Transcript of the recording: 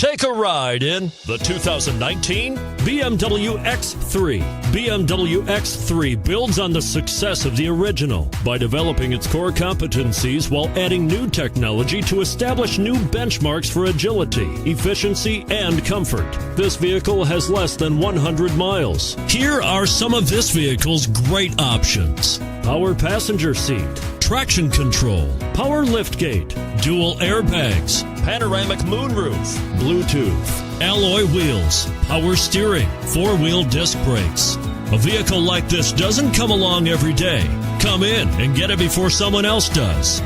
Take a ride in the 2019 BMW X3. BMW X3 builds on the success of the original by developing its core competencies while adding new technology to establish new benchmarks for agility, efficiency, and comfort. This vehicle has less than 100 miles. Here are some of this vehicle's great options: power passenger seat, traction control, power liftgate, dual airbags, panoramic moonroof, Bluetooth, alloy wheels, power steering, four-wheel disc brakes. A vehicle like this doesn't come along every day. Come in and get it before someone else does.